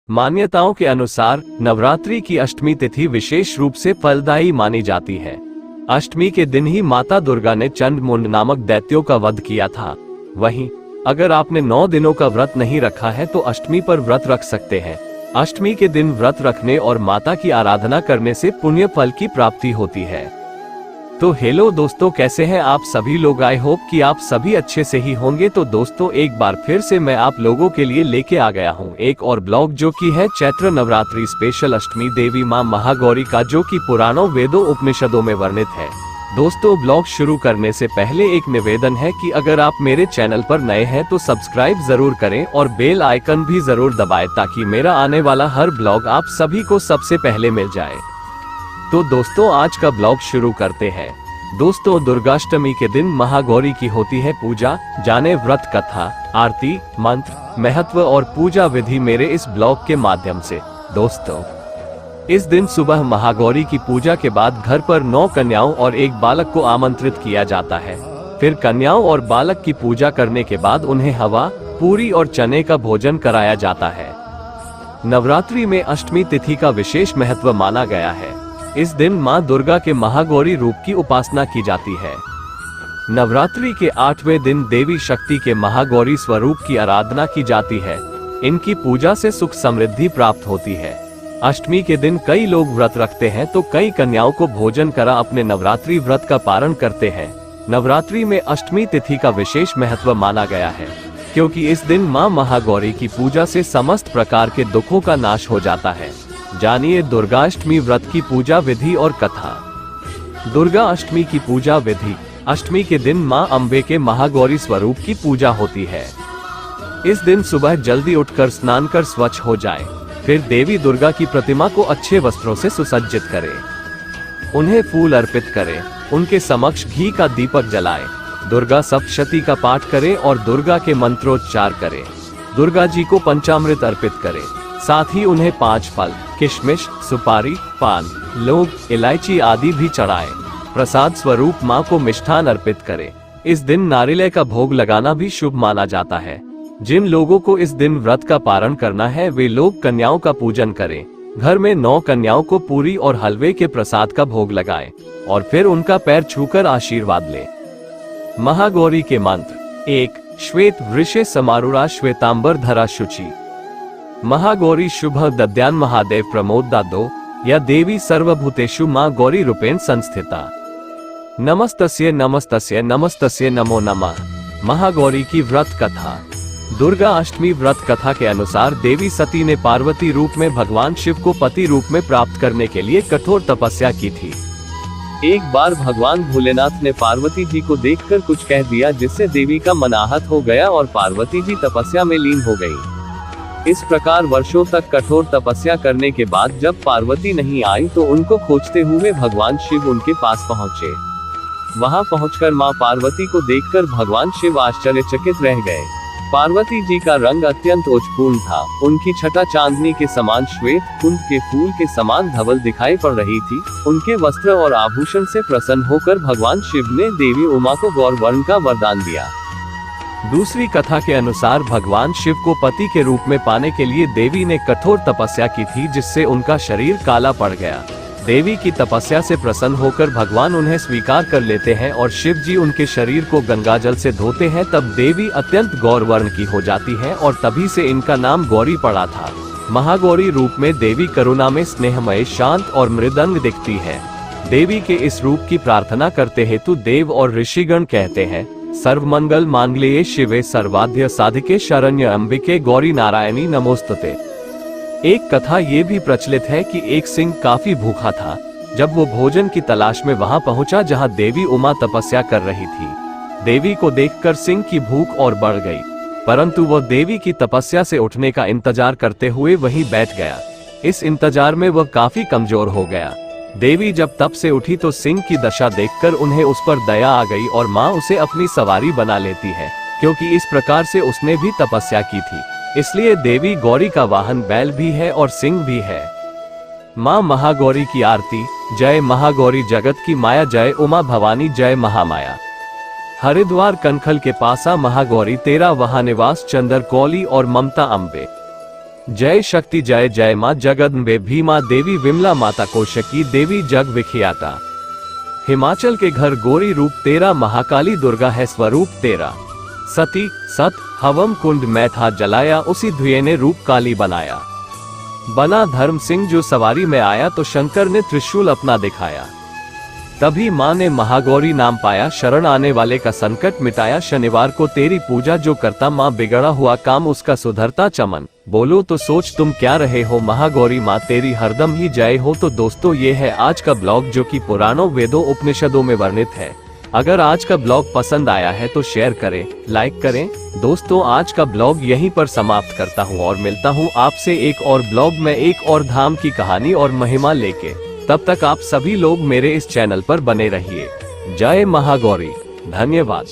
मान्यताओं के अनुसार नवरात्रि की अष्टमी तिथि विशेष रूप से फलदायी मानी जाती है। अष्टमी के दिन ही माता दुर्गा ने चंडमुंड नामक दैत्यों का वध किया था। वहीं अगर आपने 9 दिनों का व्रत नहीं रखा है तो अष्टमी पर व्रत रख सकते हैं। अष्टमी के दिन व्रत रखने और माता की आराधना करने से पुण्य फल की प्राप्ति होती है। तो हेलो दोस्तों, कैसे हैं आप सभी लोग। आई होप कि आप सभी अच्छे से ही होंगे। तो दोस्तों, एक बार फिर से मैं आप लोगों के लिए लेके आ गया हूं एक और ब्लॉग, जो कि है चैत्र नवरात्रि स्पेशल अष्टमी देवी मां महागौरी का, जो कि पुराणों वेदों उपनिषदों में वर्णित है। दोस्तों, ब्लॉग शुरू करने से पहले एक निवेदन है कि अगर आप मेरे चैनल पर नए हैं तो सब्सक्राइब जरूर करें और बेल आइकन भी जरूर दबाएं, ताकि मेरा आने वाला हर ब्लॉग आप सभी को सबसे पहले मिल जाए। तो दोस्तों, आज का ब्लॉग शुरू करते हैं। दोस्तों, दुर्गाष्टमी के दिन महागौरी की होती है पूजा। जाने व्रत, कथा, आरती, मंत्र, महत्व और पूजा विधि मेरे इस ब्लॉग के माध्यम से। दोस्तों, इस दिन सुबह महागौरी की पूजा के बाद घर पर 9 कन्याओं और एक बालक को आमंत्रित किया जाता है। फिर कन्याओं और बालक की पूजा करने के बाद उन्हें हवा, पूरी और चने का भोजन कराया जाता है। नवरात्रि में अष्टमी तिथि का विशेष महत्व माना गया है। इस दिन मां दुर्गा के महागौरी रूप की उपासना की जाती है। नवरात्रि के 8वें दिन देवी शक्ति के महागौरी स्वरूप की आराधना की जाती है। इनकी पूजा से सुख समृद्धि प्राप्त होती है। अष्टमी के दिन कई लोग व्रत रखते हैं तो कई कन्याओं को भोजन करा अपने नवरात्रि व्रत का पारण करते हैं। नवरात्रि में अष्टमी तिथि का विशेष महत्व माना गया है, क्योंकि इस दिन मां महागौरी की पूजा से समस्त प्रकार के दुखों का नाश हो जाता है। जानिए दुर्गाष्टमी व्रत की पूजा विधि और कथा। दुर्गा अष्टमी की पूजा विधि। अष्टमी के दिन मां अम्बे के महागौरी स्वरूप की पूजा होती है। इस दिन सुबह जल्दी उठकर स्नान कर स्वच्छ हो जाए। फिर देवी दुर्गा की प्रतिमा को अच्छे वस्त्रों से सुसज्जित करें, उन्हें फूल अर्पित करें, उनके समक्ष घी का दीपक जलाएं, दुर्गा सप्तशती का पाठ करें और दुर्गा के मंत्रोच्चार करें। दुर्गा जी को पंचामृत अर्पित करें। साथ ही उन्हें 5 फल, किशमिश, सुपारी, पान, लौंग, इलायची आदि भी चढ़ाएं। प्रसाद स्वरूप मां को मिष्ठान अर्पित करें। इस दिन नारियल का भोग लगाना भी शुभ माना जाता है। जिन लोगों को इस दिन व्रत का पारण करना है वे लोग कन्याओं का पूजन करें। घर में 9 कन्याओं को पूरी और हलवे के प्रसाद का भोग लगाएं और फिर उनका पैर छूकर आशीर्वाद लें। महागौरी के मंत्र। 1. श्वेत वृषे समारूढ़ा श्वेतांबर धरा शुचि। महागौरी शुभ दद्यान महादेव प्रमोद दादो या देवी सर्वभूतेषु मां गौरी रूपेण संस्थिता। नमस्तस्य नमस्तस्य नमस्तस्य नमो नमः। महागौरी की व्रत कथा। दुर्गा अष्टमी व्रत कथा के अनुसार देवी सती ने पार्वती रूप में भगवान शिव को पति रूप में प्राप्त करने के लिए कठोर तपस्या की थी। एक बार भगवान भोलेनाथ ने पार्वती जी को देखकर कुछ कह दिया, जिससे देवी का मन आहत हो गया और पार्वती जी तपस्या में लीन हो गई। इस प्रकार वर्षों तक कठोर तपस्या करने के बाद जब पार्वती नहीं आई तो उनको खोजते हुए भगवान शिव उनके पास पहुंचे। वहां पहुंचकर मां पार्वती को देखकर भगवान शिव आश्चर्यचकित रह गए। पार्वती जी का रंग अत्यंत ओजपूर्ण था। उनकी छटा चांदनी के समान श्वेत, कुंद के फूल के समान धवल दिखाई पड़ रही थी। उनके वस्त्र और आभूषण से प्रसन्न होकर भगवान शिव ने देवी उमा को गौर वर्ण का वरदान दिया। दूसरी कथा के अनुसार भगवान शिव को पति के रूप में पाने के लिए देवी ने कठोर तपस्या की थी, जिससे उनका शरीर काला पड़ गया। देवी की तपस्या से प्रसन्न होकर भगवान उन्हें स्वीकार कर लेते हैं और शिव जी उनके शरीर को गंगाजल से धोते हैं। तब देवी अत्यंत गौर वर्ण की हो जाती है और तभी से इनका नाम गौरी पड़ा था। महागौरी रूप में देवी करुणा में स्नेहमय, शांत और मृदंग दिखती है। देवी के इस रूप की प्रार्थना करते हेतु देव और ऋषिगण कहते हैं, सर्वमंगल मांगल्ये शिवे सर्वाद्य साधिके शरण्य अंबिके गौरी नारायणी नमोस्तुते। एक कथा ये भी प्रचलित है कि एक सिंह काफी भूखा था। जब वो भोजन की तलाश में वहां पहुंचा जहां देवी उमा तपस्या कर रही थी। देवी को देखकर सिंह की भूख और बढ़ गई, परंतु वह देवी की तपस्या से उठने का इंतजार करते हुए वहीं बैठ गया। इस इंतजार में वह काफी कमजोर हो गया। देवी जब तप से उठी तो सिंह की दशा देखकर उन्हें उस पर दया आ गई और मां उसे अपनी सवारी बना लेती है, क्योंकि इस प्रकार से उसने भी तपस्या की थी। इसलिए देवी गौरी का वाहन बैल भी है और सिंह भी है। मां महागौरी की आरती। जय महागौरी जगत की माया, जय उमा भवानी, जय महामाया। हरिद्वार कनखल के पासा महागौरी, तेरा वहां निवास, चंदर कौली और ममता अम्बे। जय शक्ति जय जय माँ जगदम्बे भीमा देवी विमला माता कोशकी देवी जग विख्याता। हिमाचल के घर गोरी रूप तेरा, महाकाली दुर्गा है स्वरूप तेरा। सती सत हवम कुंड में था जलाया, उसी धुएं ने रूप काली बनाया। बना धर्म सिंह जो सवारी में आया, तो शंकर ने त्रिशूल अपना दिखाया। तभी माँ ने महागौरी नाम पाया, शरण आने वाले का संकट मिटाया। शनिवार को तेरी पूजा जो करता, माँ बिगड़ा हुआ काम उसका सुधरता चमन। बोलो तो सोच तुम क्या रहे हो, महागौरी माँ तेरी हरदम ही जय हो। तो दोस्तों ये है आज का ब्लॉग जो कि पुराणों वेदों उपनिषदों में वर्णित है। अगर आज का ब्लॉग पसंद आया है तो शेयर करें, लाइक करें। दोस्तों आज का ब्लॉग यहीं पर समाप्त करता हूँ और मिलता हूँ आपसे एक और ब्लॉग में एक और धाम की कहानी और महिमा लेके। तब तक आप सभी लोग मेरे इस चैनल पर बने रहिए। जय महागौरी, धन्यवाद।